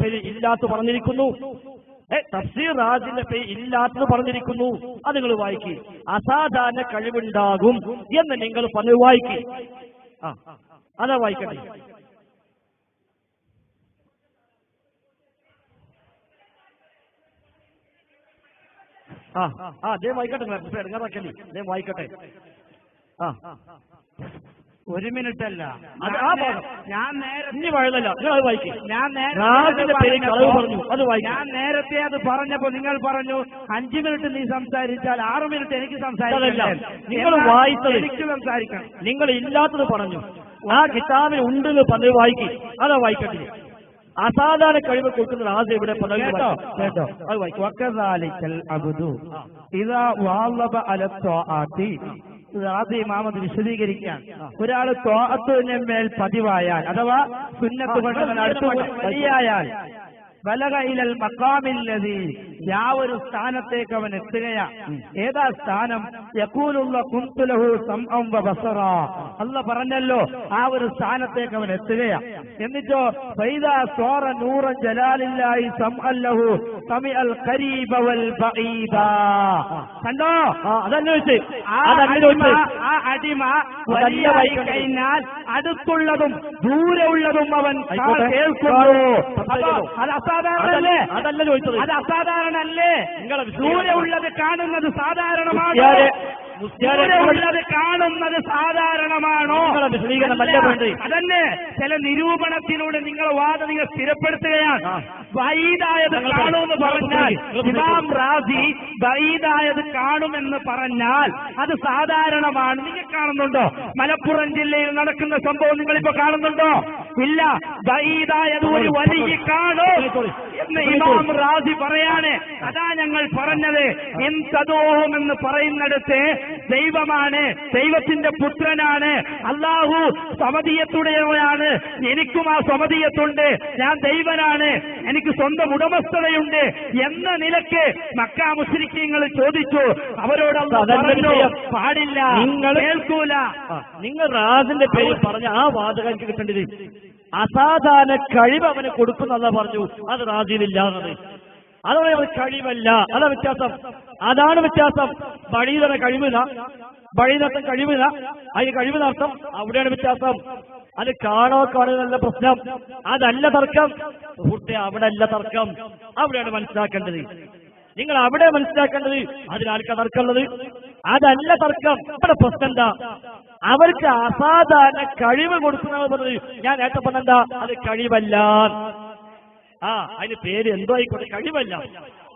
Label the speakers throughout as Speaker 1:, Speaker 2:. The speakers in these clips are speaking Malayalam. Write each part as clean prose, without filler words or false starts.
Speaker 1: പേര് ഇല്ലാത്ത പറഞ്ഞിരിക്കുന്നു. തഫ്സീർ റാസിന്റെ പേര് ഇല്ലാത്തത് പറഞ്ഞിരിക്കുന്നു. അത് നിങ്ങൾ വായിക്കി. അസാധാരണ കഴിവുണ്ടാകും എന്ന് നിങ്ങൾ പറഞ്ഞു വായിക്കി. അതാ വായിക്കട്ടെ. അദ്ദേഹം വായിക്കട്ടെ. ഇടങ്ങാറാക്കല്ലേ, അദ്ദേഹം വായിക്കട്ടെ.
Speaker 2: ഒരു മിനിറ്റ് അല്ല,
Speaker 1: ഞാൻ
Speaker 2: നേരത്തെ അത് പറഞ്ഞപ്പോ നിങ്ങൾ പറഞ്ഞു 5 മിനിറ്റ് നീ സംസാരിച്ചാൽ 6 മിനിറ്റ് എനിക്ക് സംസാരിക്കാം.
Speaker 1: നിങ്ങൾ വായിച്ചത്
Speaker 2: എനിക്ക് സംസാരിക്കണം.
Speaker 1: നിങ്ങൾ ഇല്ലാത്തത് പറഞ്ഞു. ആ കിതാബിൽ ഉണ്ടെന്ന് പറഞ്ഞു വായിക്കി. അതാ വായിക്കട്ടെ. അസാധാരണ കഴിവ് കൊടുക്കുന്ന റാസി ഇവിടെ
Speaker 2: വിശദീകരിക്കാൻ. ഒരാൾ ത്വാഅത്തിന് മേൽ പതിവായാൽ അഥവാ സുന്നത്തുകളുടെ അടുത്ത് വലിയായാൽ ബലഗ ഇലൽ മഖാമില്ലദീ, ഒരു സ്ഥാനത്തേക്ക് അവൻ എത്തുകയാ. ഏതാ സ്ഥാനം? യഖൂലുള്ള കുന്തു ലഹു സംഅൻ വബസറ. അല്ലാഹ് പറഞ്ഞല്ലോ ആ ഒരു സ്ഥാനത്തേക്ക് അവൻ എത്തുകയാ. എന്നിട്ടോ ഫൈദാ സ്വറ നൂറൻ ജലാലില്ലാഹി സംഅൻ ലഹു സമിഅൽ ഖരീബ വൽ ബഈദ. കണ്ടോ? അതല്ലേ ആ അടിമ വലിയായി കഴിഞ്ഞാൽ അടുത്തുള്ളതും ദൂരെയുള്ളതും അവൻ കേൾക്കുന്നു.
Speaker 1: അതല്ല ചോദിച്ചത്.
Speaker 2: അത് അസാധാരണല്ലേ? ദൂരെയുള്ളത് കാണുന്നത് സാധാരണമാണോ? ദൂരെയുള്ളത് കാണുന്നത് സാധാരണമാണോ? അതന്നെ ചില നിരൂപണത്തിലൂടെ നിങ്ങളെ വാദം നിങ്ങൾ സ്ഥിരപ്പെടുത്തുകയാണ്. ബഈദായത് കാണുമെന്ന് പറഞ്ഞാൽ ഇമാം റാസി ബഈദായത് കാണുമെന്ന് പറഞ്ഞാൽ അത് സാധാരണമാണ്. നിങ്ങൾ കാണുന്നുണ്ടോ? മലപ്പുറം ജില്ലയിൽ നടക്കുന്ന സംഭവം നിങ്ങളിപ്പോ കാണുന്നുണ്ടോ? ഇല്ല. ബഈദായത് ഒരു വലിയ കാണും എന്ന് ഇമാം റാസി പറയാണ്. അതാ ഞങ്ങൾ പറഞ്ഞത് എന്തദോഹം എന്ന് പറയുന്നിടത്ത് ദൈവമാണ്, ദൈവത്തിന്റെ പുത്രനാണ്, അല്ലാഹു സമതിയത്തുടയവനാണ്, എനിക്കും ആ സമതിയത്തുണ്ട്, ഞാൻ ദൈവനാണ്, എനിക്ക് സ്വന്തം ഉടമസ്ഥതയുണ്ട് എന്ന നിലയ്ക്ക് മക്കാ മുശ്രിക്കീങ്ങൾ ചോദിച്ചു. അവരോട് പറഞ്ഞു പാടില്ല, നിങ്ങൾ കേൾക്കൂല.
Speaker 1: നിങ്ങൾ റാസിന്റെ പേര് പറഞ്ഞ ആ വാദകം കിട്ടേണ്ടത് അസാധാരണ കഴിവ് അവന് കൊടുക്കുന്നല്ല പറഞ്ഞു. അത് റാസിയിലില്ലാന്നത്. അതോടെ അവർ കഴിവല്ല. അതാ വ്യത്യാസം. അതാണ് വ്യത്യാസം. ബഴീതന കഴിവില്ല, ബഴീതർത്ഥം കഴിവില്ല, അതിന് കഴിവിനർത്ഥം അവിടെയാണ് വ്യത്യാസം. അത് കാണുന്നല്ല പ്രശ്നം, അതല്ല തർക്കം. സുഹൃത്തെ, അവിടെ അല്ല തർക്കം, അവിടെയാണ് മനസ്സിലാക്കേണ്ടത്. നിങ്ങൾ അവിടെ മനസ്സിലാക്കേണ്ടത്. അതിനാർക്കാ തർക്കമുള്ളത്? അതല്ല തർക്കം. ഇവിടെ പ്രശ്നം എന്താ? അവർക്ക് അസാധാരണ കഴിവ് കൊടുക്കുന്നത് പറഞ്ഞത് ഞാൻ നേരത്തെ പറഞ്ഞെന്താ? അത് കഴിവല്ല. അതിന് പേര് എന്തോ ആയിക്കോട്ടെ, കഴിവല്ല.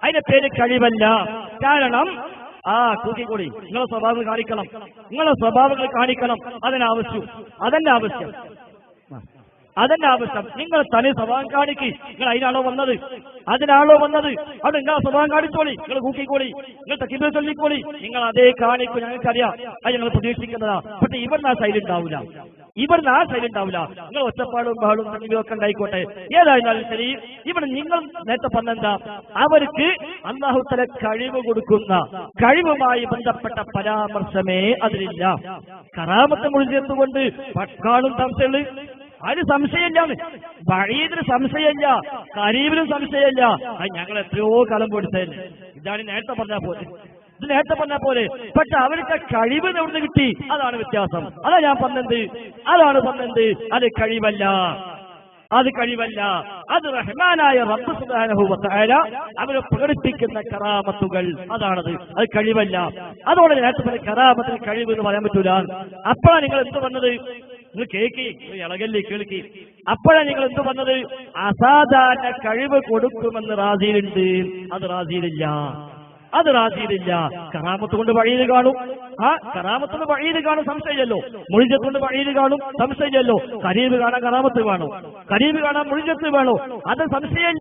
Speaker 1: അതിന്റെ പേര് കഴിവല്ല. കാരണം കൂട്ടിക്കൂടി നിങ്ങളെ സ്വഭാവങ്ങൾ കാണിക്കണം, നിങ്ങളെ സ്വഭാവങ്ങൾ കാണിക്കണം. അതിനാവശ്യം, അതന്നെ ആവശ്യം, അതന്നെ ആവശ്യം. നിങ്ങൾ തനി സ്വഭാവം കാണിക്കി. നിങ്ങൾ അതിനാണോ വന്നത്? അതിനാണോ വന്നത്? അവിടെ നിങ്ങളെ സ്വഭാവം കാണിച്ചോളി, നിങ്ങൾ കൂക്കിക്കോളി, നിങ്ങൾ തക്കിബീർ ചൊല്ലിക്കോളി, നിങ്ങൾ അതേ കാണിക്കൂ. ഞങ്ങൾക്കറിയാം, അത് ഞങ്ങൾ പ്രതീക്ഷിക്കുന്നതാ. പക്ഷെ ഇവിടുന്ന് ആ ശൈലി ഉണ്ടാവില്ല, ഇവിടുന്ന് ആ ശൈലി ഉണ്ടാവില്ല. നിങ്ങൾ ഒറ്റപ്പാടും ബഹളും തക്കിബീറും ഒക്കെ ഉണ്ടായിക്കോട്ടെ, ഏതായിരുന്നാലും ശരി. ഇവിടെ നിങ്ങൾ നേരത്തെ പറഞ്ഞെന്താ? അവർക്ക് അല്ലാഹു തആല കഴിവ് കൊടുക്കുന്ന കഴിവുമായി ബന്ധപ്പെട്ട പരാമർശമേ അതിലില്ല. കറാമത്ത് മുഴുവത്തുകൊണ്ട് പക്കാളും സംശയമുള്ളു, അതിന് സംശയമില്ലാന്ന്. ബഈദിന് സംശയമില്ല, ഖരീബിനും സംശയമില്ല. അത് ഞങ്ങൾ എത്രയോ കാലം കൊടുത്തതല്ലേ. ഇതാണ് നേരത്തെ പറഞ്ഞാൽ പോലെ, ഇത് നേരത്തെ പറഞ്ഞ പോലെ. പക്ഷെ അവർക്ക് കഴിവ് എവിടുന്ന് കിട്ടി? അതാണ് വ്യത്യാസം. അതാ ഞാൻ പറഞ്ഞത്, അതാണ് പറഞ്ഞത്. അത് കഴിവല്ല, അത് കഴിവല്ല. അത് റഹ്മാനായ റബ്ബ് സുബ്ഹാനഹു വ തആല അവരെ പ്രകടിപ്പിക്കുന്ന കറാമത്തുകൾ, അതാണത്. അത് കഴിവല്ല. അതോടെ നേരത്തെ പറഞ്ഞ കറാമത്തിന് കഴിവ് എന്ന് പറയാൻ പറ്റൂല. അപ്പോഴാണ് നിങ്ങൾ എന്ത് പറഞ്ഞത്? നിങ്ങൾ കേൾക്കി, ഇളകല്ലേ, കേൾക്കി. അപ്പോഴാണ് നിങ്ങൾ എന്ത് പറഞ്ഞത്? അസാധാരണ കഴിവ് കൊടുക്കുമെന്ന് റാസിയിലുണ്ട്. അത് റാസിയിലില്ല, അത് റാസിയിലില്ല. കറാമത്ത് കൊണ്ട് വഴിയിൽ കാണും. കറാമത്തിന് വഴിയിൽ കാണും, സംശയമില്ലല്ലോ. മുഴിജത്ത് കൊണ്ട് വഴിയിൽ കാണും, സംശയമില്ലല്ലോ. കരീബ് കാണാൻ കറാമത്ത് വേണോ? കരീബ് കാണാൻ മുഴിജത്ത് വേണോ? അത് സംശയം.